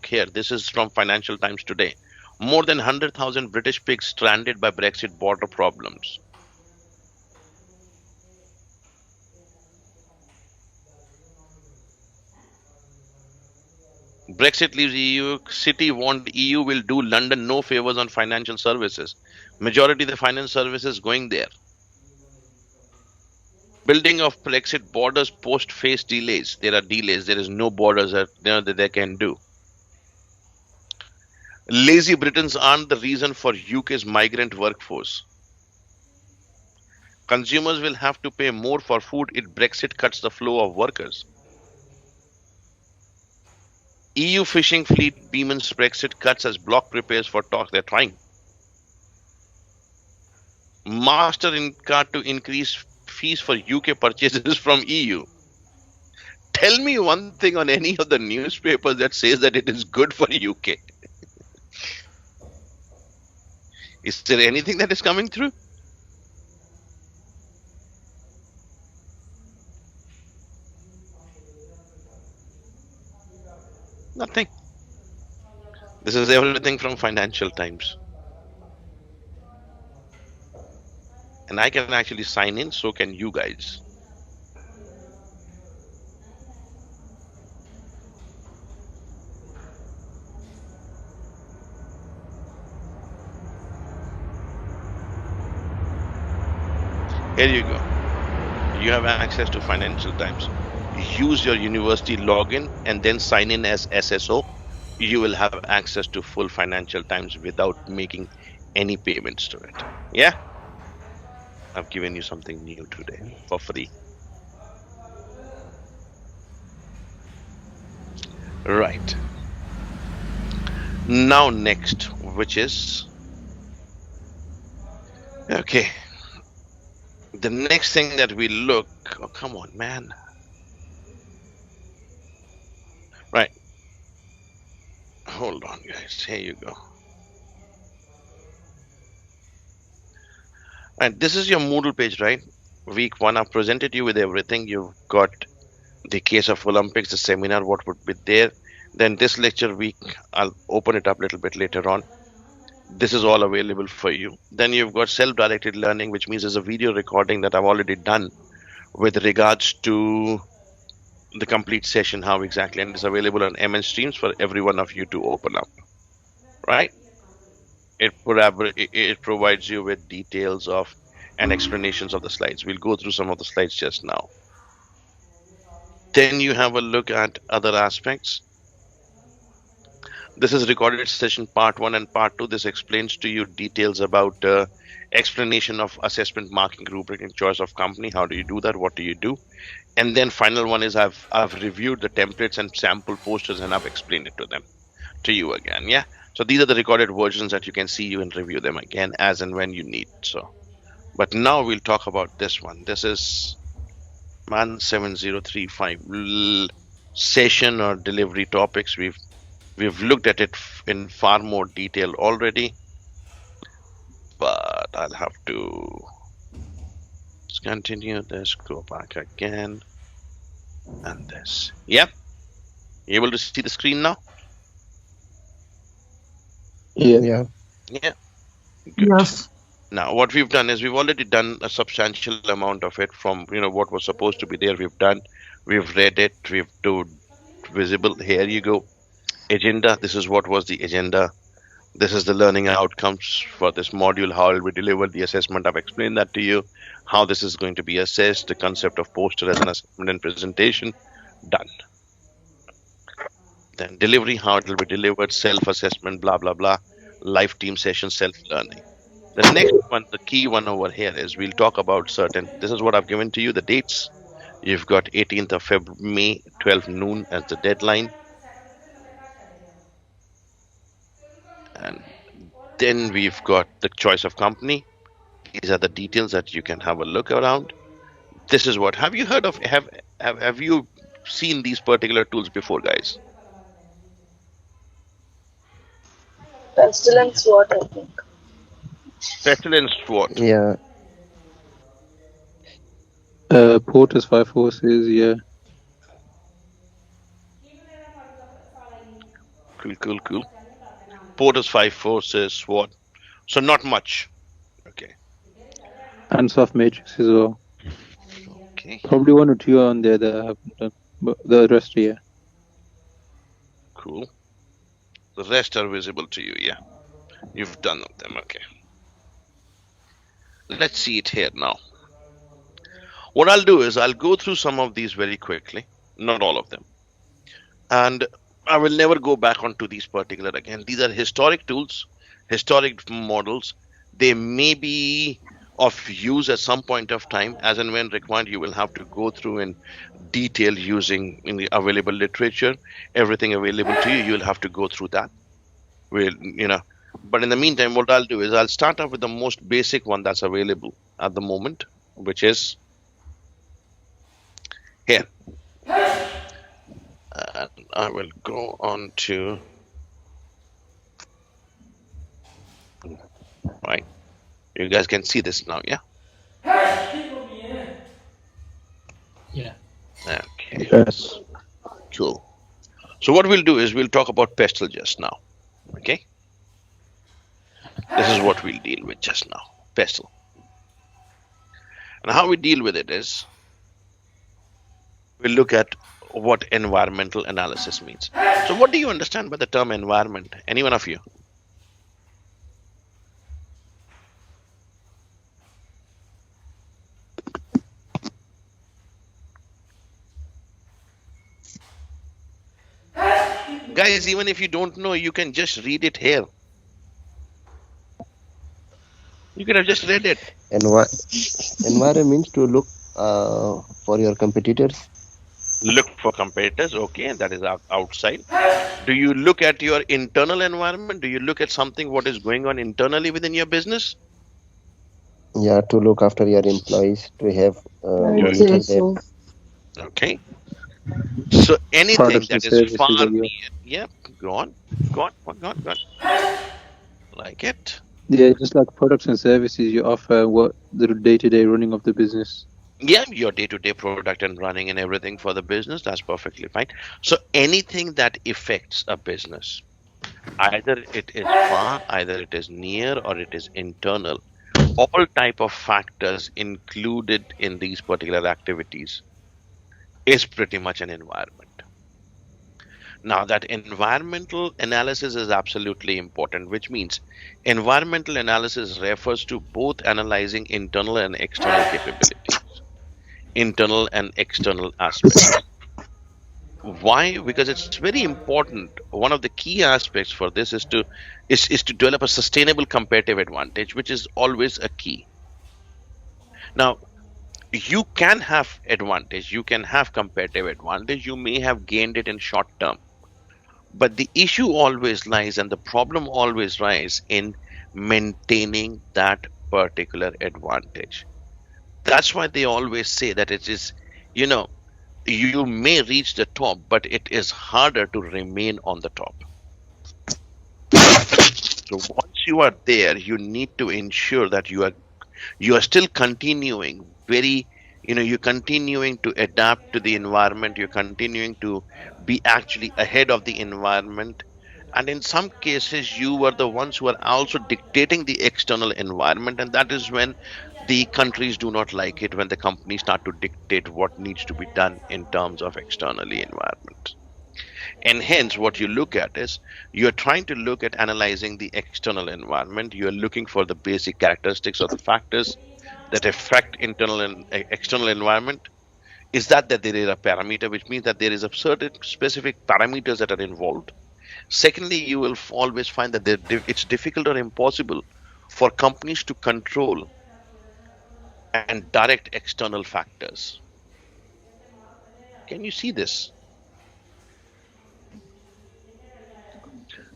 look here. This is from Financial Times today. More than 100,000 British pigs stranded by Brexit border problems. Brexit leaves EU. City warned EU will do London no favors on financial services. Majority of the finance services going there. Building of Brexit borders post face delays. There are delays. There is no borders that they can do. Lazy Britons aren't the reason for UK's migrant workforce. Consumers will have to pay more for food if Brexit cuts the flow of workers. EU fishing fleet bemoans Brexit cuts as bloc prepares for talks. They're trying. Mastercard to increase fees for UK purchases from EU. Tell me one thing on any of the newspapers that says that it is good for UK. Is there anything that is coming through? Nothing. This is everything from Financial Times. And I can actually sign in, so can you guys. Here you go. You have access to Financial Times. Use your university login and then sign in as SSO. You will have access to full Financial Times without making any payments to it. Yeah? I've given you something new today for free. Right. Now next, which is okay. The next thing that we look, oh come on, man. Right. Hold on, guys. Here you go. And this is your Moodle page, right? Week 1, I've presented you with everything. You've got the case of Olympics, the seminar, what would be there. Then this lecture week, I'll open it up a little bit later on. This is all available for you. Then you've got self-directed learning, which means there's a video recording that I've already done with regards to the complete session, how exactly, and it's available on MN Streams for every one of you to open up, right? It provides you with details of and explanations of the slides. We'll go through some of the slides just now. Then you have a look at other aspects. This is recorded session part 1 and part 2. This explains to you details about explanation of assessment, marking, rubric, and choice of company. How do you do that? What do you do? And then final one is I've reviewed the templates and sample posters and I've explained it to you again. Yeah. So these are the recorded versions that you can see you and review them again as and when you need. So, but now we'll talk about this one. This is MAN 7035 session or delivery topics. We've looked at it in far more detail already, but I'll have to let's continue this, go back again, and this. Yep. You able to see the screen now? Yeah. Yeah. Good. Yes. Now, what we've done is we've already done a substantial amount of it from, what was supposed to be there. We've done, we've read it, we've done visible. Here you go. Agenda. This is what was the agenda. This is the learning outcomes for this module, how it will be delivered, the assessment. I've explained that to you, how this is going to be assessed, the concept of poster as an assessment and presentation. Done. Then delivery, how it will be delivered, self-assessment, blah, blah, blah, live team session, self-learning. The next one, the key one over here is we'll talk about certain, this is what I've given to you, the dates. You've got 18th of February, May, 12 noon as the deadline. And then we've got the choice of company. These are the details that you can have a look around. This is what, have you heard of, have you seen these particular tools before, guys? Pestilence SWOT, I think. Pestilence SWOT. Yeah. Porter's 5 forces, yeah. Cool. Port is 5-4, says what? So not much. Okay. And soft matrix as well. Okay. Probably one or two on there that I haven't done, but the rest, yeah. Cool. The rest are visible to you, yeah. You've done them, okay. Let's see it here now. What I'll do is I'll go through some of these very quickly, not all of them. And I will never go back onto these particular again. These are historic tools, historic models. They may be of use at some point of time. As and when required, you will have to go through in detail using in the available literature, everything available to you. You'll have to go through that. But in the meantime, what I'll do is I'll start off with the most basic one that's available at the moment, which is here. And I will go on to, right, you guys can see this now, yeah? Yeah. Okay, Yes. cool. So what we'll do is we'll talk about pestle just now, okay? This is what we'll deal with just now, pestle. And how we deal with it is we'll look at what environmental analysis means. So what do you understand by the term environment? Any one of you? Guys, even if you don't know, you can just read it here. You could have just read it. Environment means to look for your competitors. Look for competitors, okay, that is outside. Do you look at your internal environment? Do you look at something what is going on internally within your business? Yeah, to look after your employees, to have monitor them. Okay. So anything Products that and is services far that you- near, yeah, go on. Like it. Yeah, just like products and services you offer, what the day-to-day running of the business. Yeah, your day-to-day product and running and everything for the business, that's perfectly fine. So anything that affects a business, either it is far, either it is near, or it is internal, all type of factors included in these particular activities is pretty much an environment. Now, that environmental analysis is absolutely important, which means environmental analysis refers to both analyzing internal and external capabilities, internal and external aspects. Why? Because it's very important. One of the key aspects for this is to develop a sustainable competitive advantage, which is always a key. Now, you can have advantage, you can have competitive advantage, you may have gained it in short term. But the issue always lies and the problem always lies in maintaining that particular advantage. That's why they always say that it is, you may reach the top, but it is harder to remain on the top. So once you are there, you need to ensure that you are still continuing you're continuing to adapt to the environment, you're continuing to be actually ahead of the environment. And in some cases, you are the ones who are also dictating the external environment. And that is when the countries do not like it, when the companies start to dictate what needs to be done in terms of externally environment. And hence, what you look at is you're trying to look at analyzing the external environment. You're looking for the basic characteristics of the factors that affect internal and external environment. Is that there is a parameter, which means that there is a certain specific parameters that are involved. Secondly, you will always find that it's difficult or impossible for companies to control and direct external factors. Can you see this?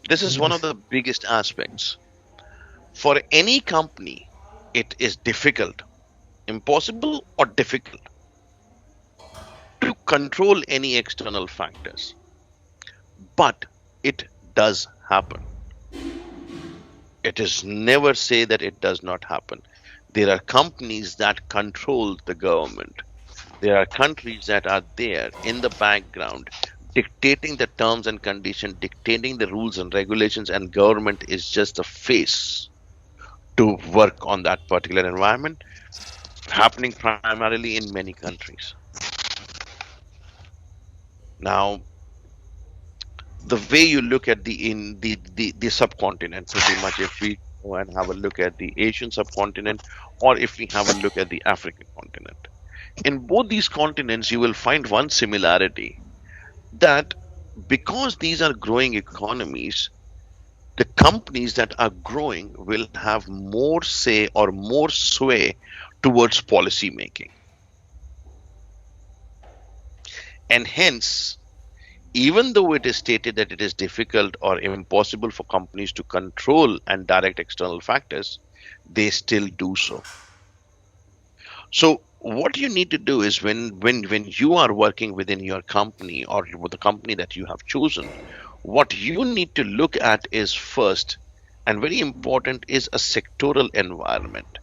This is one of the biggest aspects. For any company, it is difficult, impossible or difficult to control any external factors. But it does happen. It is never say that it does not happen. There are companies that control the government. There are countries that are there in the background dictating the terms and conditions, dictating the rules and regulations, and government is just a face to work on that particular environment, happening primarily in many countries. Now, the way you look at the subcontinent, pretty much, if we go and have a look at the Asian subcontinent, or if we have a look at the African continent, in both these continents, you will find one similarity, that because these are growing economies, the companies that are growing will have more say or more sway towards policy making. And hence, even though it is stated that it is difficult or impossible for companies to control and direct external factors, they still do so. So what you need to do is, when you are working within your company or with the company that you have chosen, what you need to look at is, first and very important, is a sectoral environment.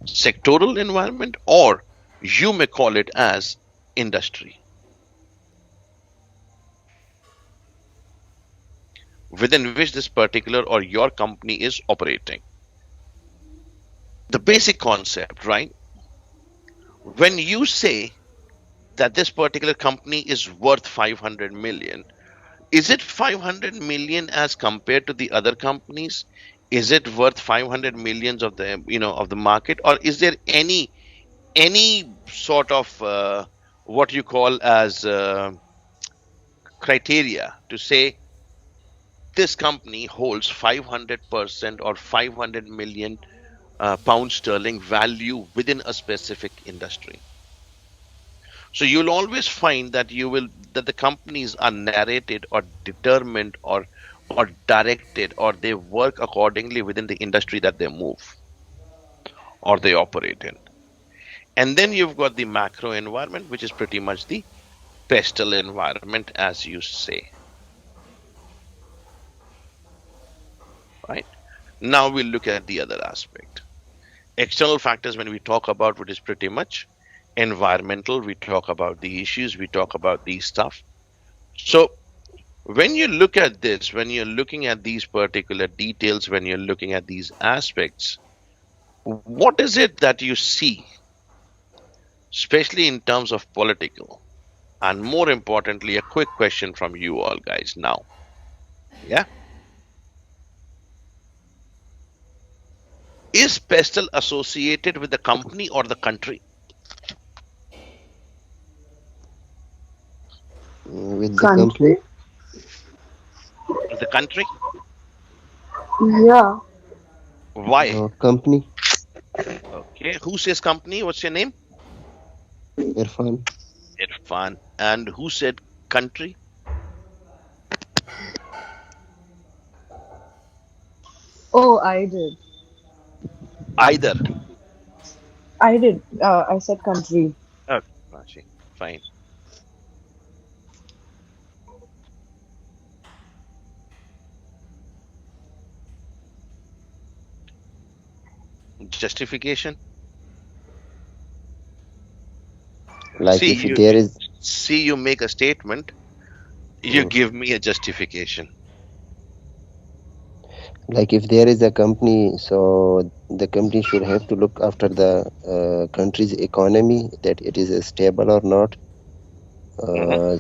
Sectoral environment, or you may call it as industry, within which this particular or your company is operating. The basic concept, right? When you say that this particular company is worth 500 million, is it 500 million as compared to the other companies? Is it worth 500 millions of the of the market, or is there any sort of what you call as criteria to say this company holds 500% or 500 million pound sterling value within a specific industry? So you'll always find that the companies are narrated or determined or directed, or they work accordingly within the industry that they move or they operate in. And then you've got the macro environment, which is pretty much the pestle environment, as you say. Right? Now we'll look at the other aspect. External factors, when we talk about, what is pretty much environmental, we talk about the issues, we talk about these stuff. So when you look at this, when you're looking at these particular details, when you're looking at these aspects, what is it that you see, especially in terms of political? And more importantly, a quick question from you all guys now. Yeah? Is pestle associated with the company or the country? With the company. With the country? Yeah. Why? Company. Okay. Who says company? What's your name? Irfan. Irfan. And who said country? Oh, I did. Either. I did. I said country. Okay, Rashi. Fine. Justification? Like see, if there is. See, you make a statement, you give me a justification. Like if there is a company, so the company should have to look after the country's economy, that it is stable or not.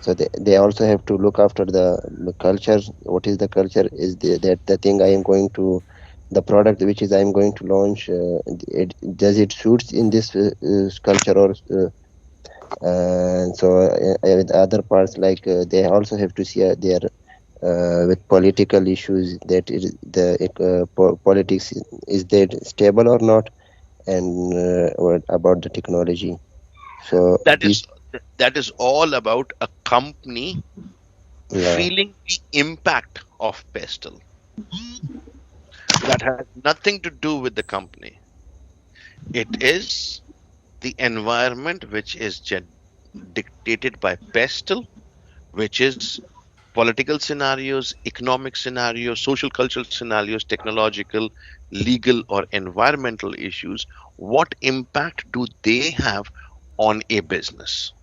So they also have to look after the culture. What is the culture? Is that the thing I am going to, the product which is I am going to launch, does it suits in this culture or so with other parts, like they also have to see their with political issues, that the politics is that stable or not, and what about the technology. So that is all about a company feeling the impact of pestle. That has nothing to do with the company. It is the environment which is dictated by pestle, which is political scenarios, economic scenarios, social cultural scenarios, technological, legal, or environmental issues. What impact do they have on a business?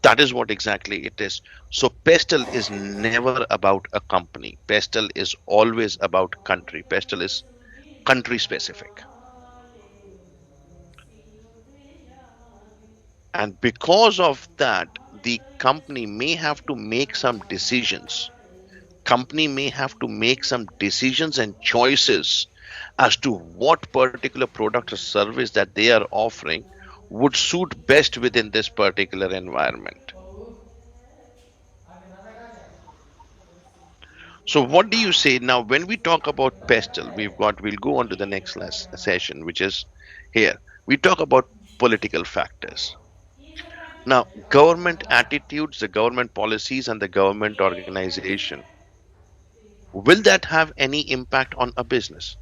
That is what exactly it is. So Pestle is never about a company. Pestle is always about country. Pestle is country specific. And because of that, the company may have to make some decisions. Company may have to make some decisions and choices as to what particular product or service that they are offering would suit best within this particular environment. So what do you say now when we talk about Pestle? We'll go on to the next session, which is here. We talk about political factors. Now, government attitudes, the government policies, and the government organization, will that have any impact on a business?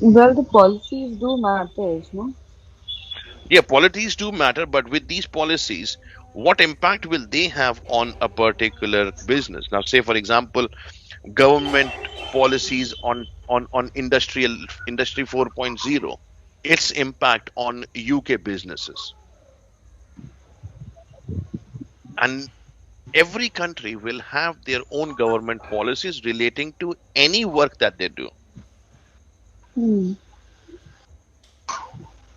Well, the policies do matter, no? Yeah, policies do matter, but with these policies, what impact will they have on a particular business? Now, say for example, government policies on industry 4.0, its impact on UK businesses. And every country will have their own government policies relating to any work that they do. Hmm.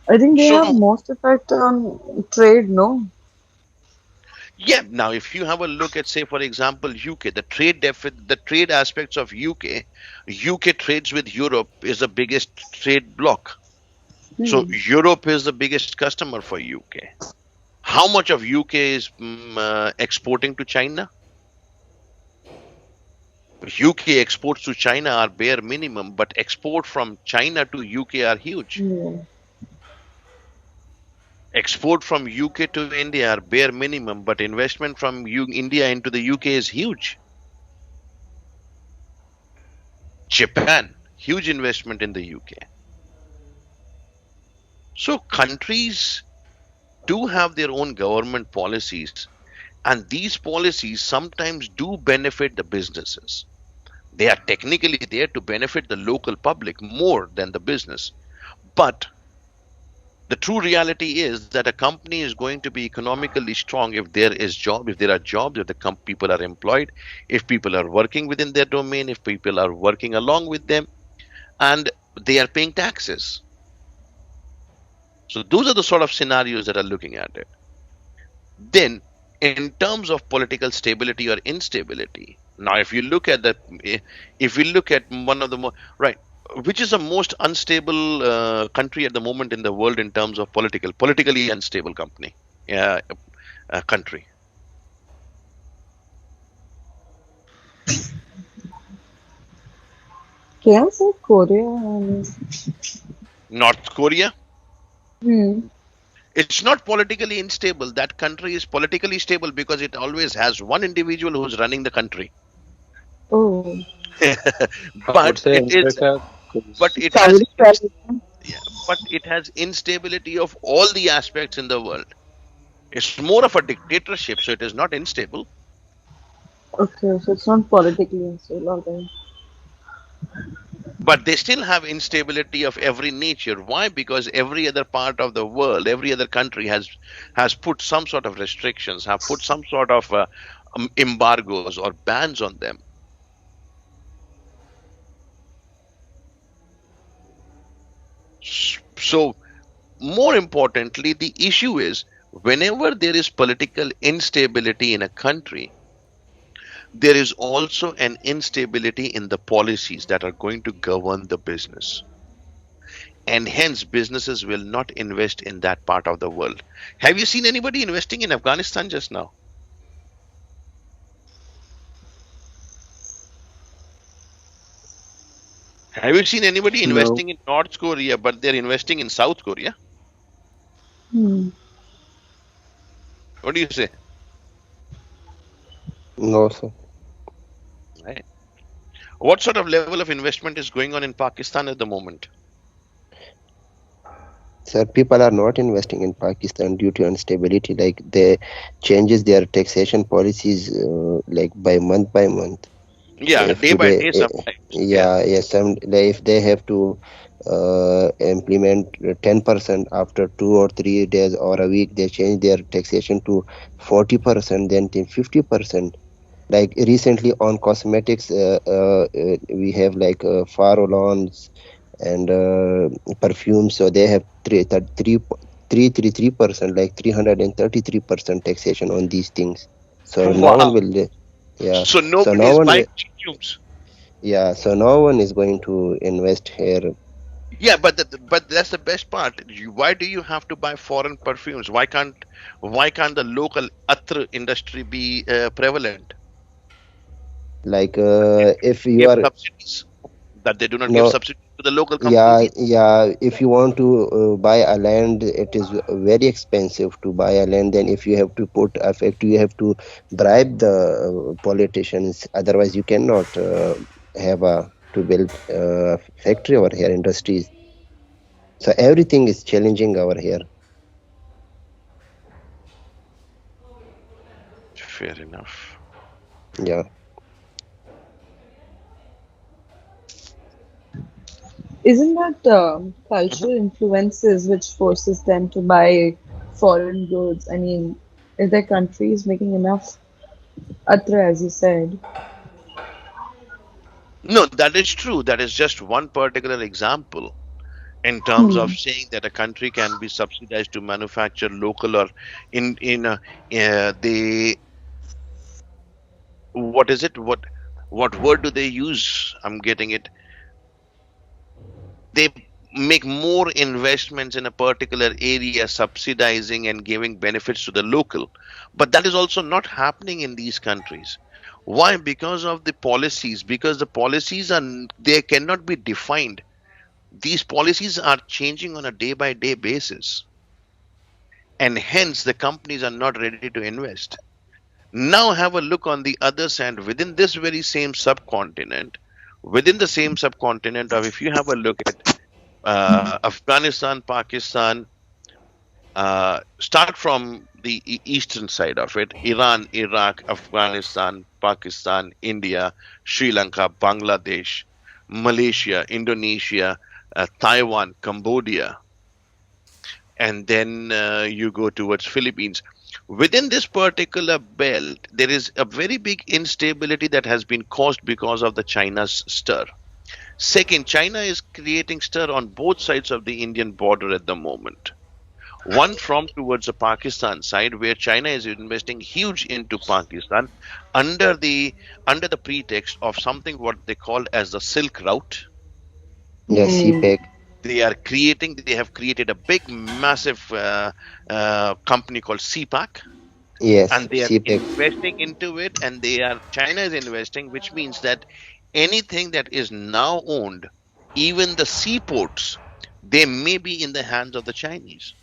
I think they have So most effect on trade, no? yeah, now if you have a look at, say for example, UK, the trade aspects of UK trades with Europe is the biggest trade bloc. So Hmm. Europe is the biggest customer for UK. How much of UK is exporting to China? UK exports to China are bare minimum, but export from China to UK are huge. Yeah. Export from UK to India are bare minimum, but investment from India into the UK is huge. Japan, huge investment in the UK. So countries do have their own government policies, and these policies sometimes do benefit the businesses. They are technically there to benefit the local public more than the business. But the true reality is that a company is going to be economically strong if there are jobs, if the people are employed, if people are working within their domain, if people are working along with them, and they are paying taxes. So those are the sort of scenarios that are looking at it. Then, in terms of political stability or instability, now if we look at one of the more right, which is the most unstable country at the moment in the world in terms of politically unstable country? Can I say Korea? North Korea. Hmm. It's not politically unstable. That country is politically stable because it always has one individual who's running the country. Oh. I would But say it is, America, but 'cause it has, Saudi Arabia. yeah, but it has instability of all the aspects in the world. It's more of a dictatorship, so it is not unstable. Okay, so it's not politically unstable, alright. But they still have instability of every nature. Why? Because every other part of the world, every other country has put some sort of restrictions, have put some sort of embargoes or bans on them. So, more importantly, the issue is whenever there is political instability in a country, there is also an instability in the policies that are going to govern the business. And hence, businesses will not invest in that part of the world. Have you seen anybody investing in Afghanistan just now? Have you seen anybody no. investing in North Korea, but they're investing in South Korea? Hmm. What do you say? No, sir. Right. What sort of level of investment is going on in Pakistan at the moment? Sir, people are not investing in Pakistan due to instability. Like they changes their taxation policies, like by month. Yeah, If day by today, day sometimes. yeah, yes, some like if they have to implement 10%. After 2 or 3 days or a week, they change their taxation to 40%, then to 50%. Like recently on cosmetics, we have like Farolons and perfumes, so they have 333%, like 333% taxation on these things. So no one Wow. will, yeah. So So nobody no is one, buying perfumes. yeah. So no one is going to invest here. Yeah, but but that's the best part. Why do you have to buy foreign perfumes? Why can't the local Atra industry be prevalent? Like It if you give are subsidies that they do not give no, subsidies to the local companies yeah, either. yeah. If you want to buy a land, it is very expensive to buy a land. Then if you have to put a factory, you have to bribe the politicians. Otherwise, you cannot have a to build factory over here, industries. So everything is challenging over here. Fair enough. Yeah. Isn't that Mhm. cultural influences which forces them to buy foreign goods? I mean, if their country is making enough atra, as you said. No, that is true. That is just one particular example in terms of Hmm. saying that a country can be subsidized to manufacture local or in they what is it what word do they use? I'm getting it. They make more investments in a particular area, subsidizing and giving benefits to the local. But that is also not happening in these countries. Why? Because of the policies, because the policies they cannot be defined. These policies are changing on a day by day basis, and hence the companies are not ready to invest. Now have a look on the other side within this very same subcontinent. Within the same subcontinent, of if you have a look at Afghanistan, Pakistan, start from the eastern side of it: Iran, Iraq, Afghanistan, Pakistan, India, Sri Lanka, Bangladesh, Malaysia, Indonesia, Taiwan, Cambodia, and then you go towards Philippines. Within this particular belt, there is a very big instability that has been caused because of the China's stir. Second, China is creating stir on both sides of the Indian border at the moment. One from towards the Pakistan side, where China is investing huge into Pakistan under the under the pretext of something what they call as the Silk Route. Yeah. Hmm. CPEC. They have created a big, massive company called CPAC, Yes. and they are CPEC. investing into it, and China is investing, which means that anything that is now owned, even the seaports, they may be in the hands of the Chinese.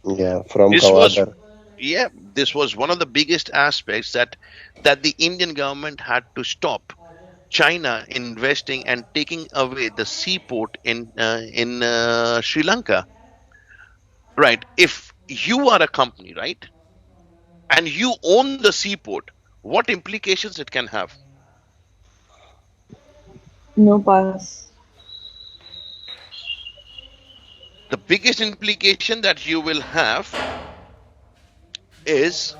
Yeah. From This was Kawadar. Yeah, this was one of the biggest aspects that the Indian government had to stop China investing and taking away the seaport in Sri Lanka. Right. If you are a company, right, and you own the seaport, what implications it can have? No pass. The biggest implication that you will have is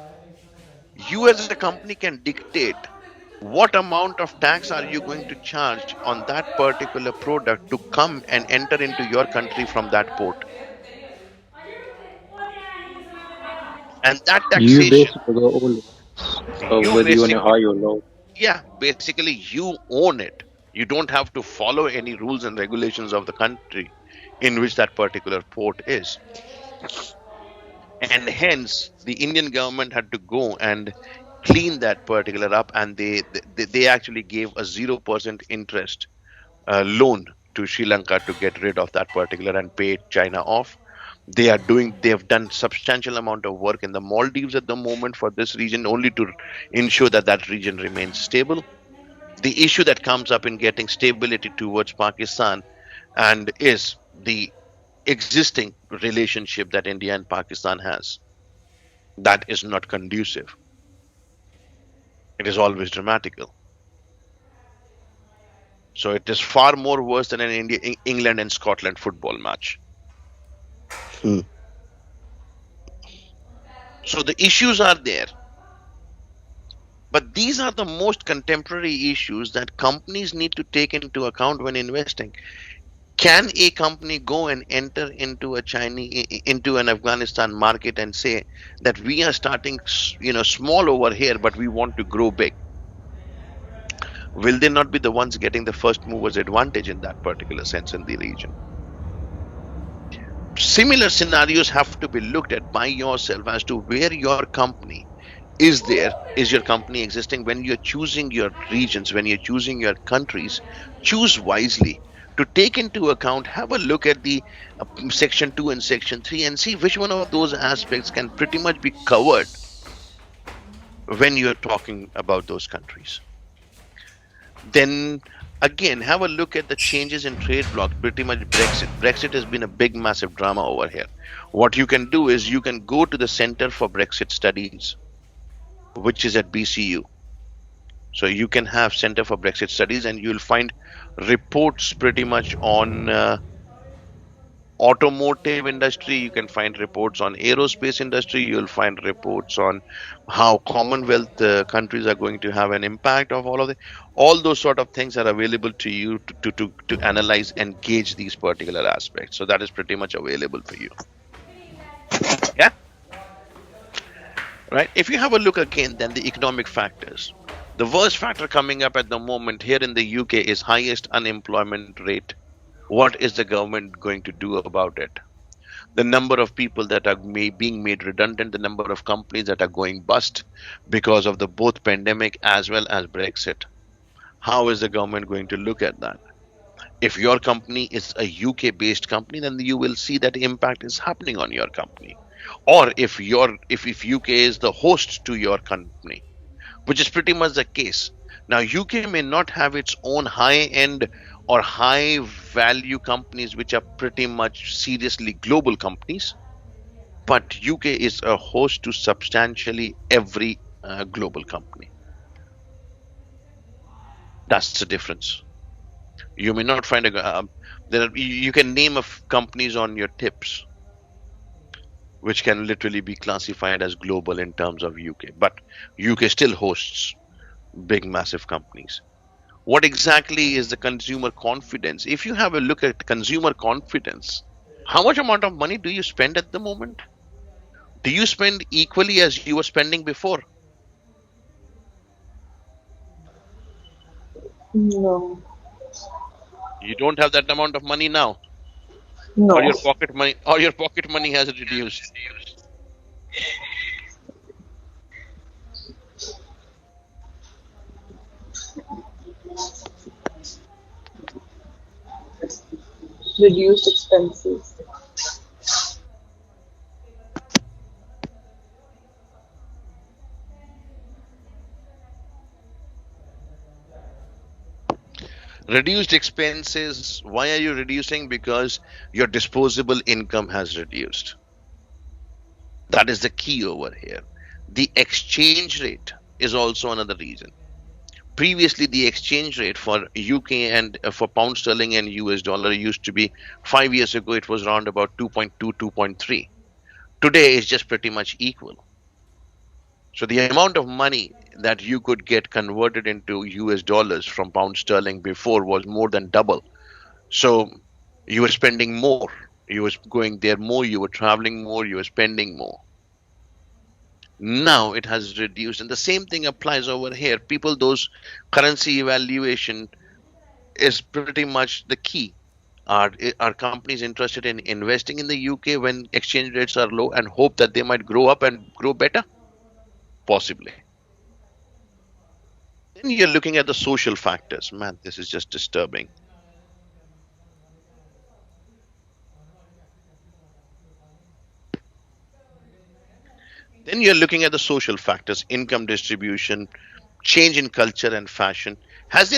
you as a company can dictate what amount of tax are you going to charge on that particular product to come and enter into your country from that port. And that You taxation, basically got all the of you whether you want it basically, high or low. yeah, basically you own it. You don't have to follow any rules and regulations of the country in which that particular port is. And hence the Indian government had to go and clean that particular up, and they actually gave a 0% interest loan to Sri Lanka to get rid of that particular and pay China off. They've done substantial amount of work in the Maldives at the moment for this region, only to ensure that that region remains stable. The issue that comes up in getting stability towards Pakistan and is the existing relationship that India and Pakistan has. That is not conducive. It is always dramatical. So it is far more worse than an England and Scotland football match. Hmm. So the issues are there. But these are the most contemporary issues that companies need to take into account when investing. Can a company go and enter into into an Afghanistan market and say that we are starting, small over here, but we want to grow big? Will they not be the ones getting the first movers advantage in that particular sense in the region? Similar scenarios have to be looked at by yourself as to where your company is your company existing. When you're choosing your regions, when you're choosing your countries, choose wisely to take into account, have a look at the section 2 and section 3 and see which one of those aspects can pretty much be covered when you're talking about those countries. Then again, have a look at the changes in trade blocks, pretty much Brexit has been a big massive drama over here. What you can do is you can go to the Center for Brexit Studies, which is at BCU. So you can have Center for Brexit Studies and you'll find reports pretty much on automotive industry. You can find reports on aerospace industry. You'll find reports on how Commonwealth countries are going to have an impact of all of it. All those sort of things are available to you to analyze and gauge these particular aspects. So that is pretty much available for you. Yeah. Right. If you have a look again, then the economic factors. The worst factor coming up at the moment here in the UK is highest unemployment rate. What is the government going to do about it? The number of people that are being made redundant, the number of companies that are going bust because of the both pandemic as well as Brexit. How is the government going to look at that? If your company is a UK based company, then you will see that impact is happening on your company. Or if UK is the host to your company, which is pretty much the case. Now, UK may not have its own high end or high value companies, which are pretty much seriously global companies, but UK is a host to substantially every global company. That's the difference. You may not find you can name companies on your tips, which can literally be classified as global in terms of UK, but UK still hosts big, massive companies. What exactly is the consumer confidence? If you have a look at consumer confidence, how much amount of money do you spend at the moment? Do you spend equally as you were spending before? No. You don't have that amount of money now, or No. your pocket money has reduced. Reduced expenses. Reduced expenses. Why are you reducing? Because your disposable income has reduced. That is the key over here. The exchange rate is also another reason. Previously, the exchange rate for UK and for pound sterling and US dollar used to be 5 years ago, it was around about 2.2, 2.3. Today is just pretty much equal. So the amount of money that you could get converted into US dollars from pound sterling before was more than double. So you were spending more. You were going there more, you were traveling more, you were spending more. Now it has reduced. And the same thing applies over here. People, those currency evaluation is pretty much the key. Are companies interested in investing in the UK when exchange rates are low and hope that they might grow up and grow better? Possibly. Then you're looking at the social factors. Man, this is just disturbing. Then you're looking at the social factors, income distribution, change in culture and fashion. Has there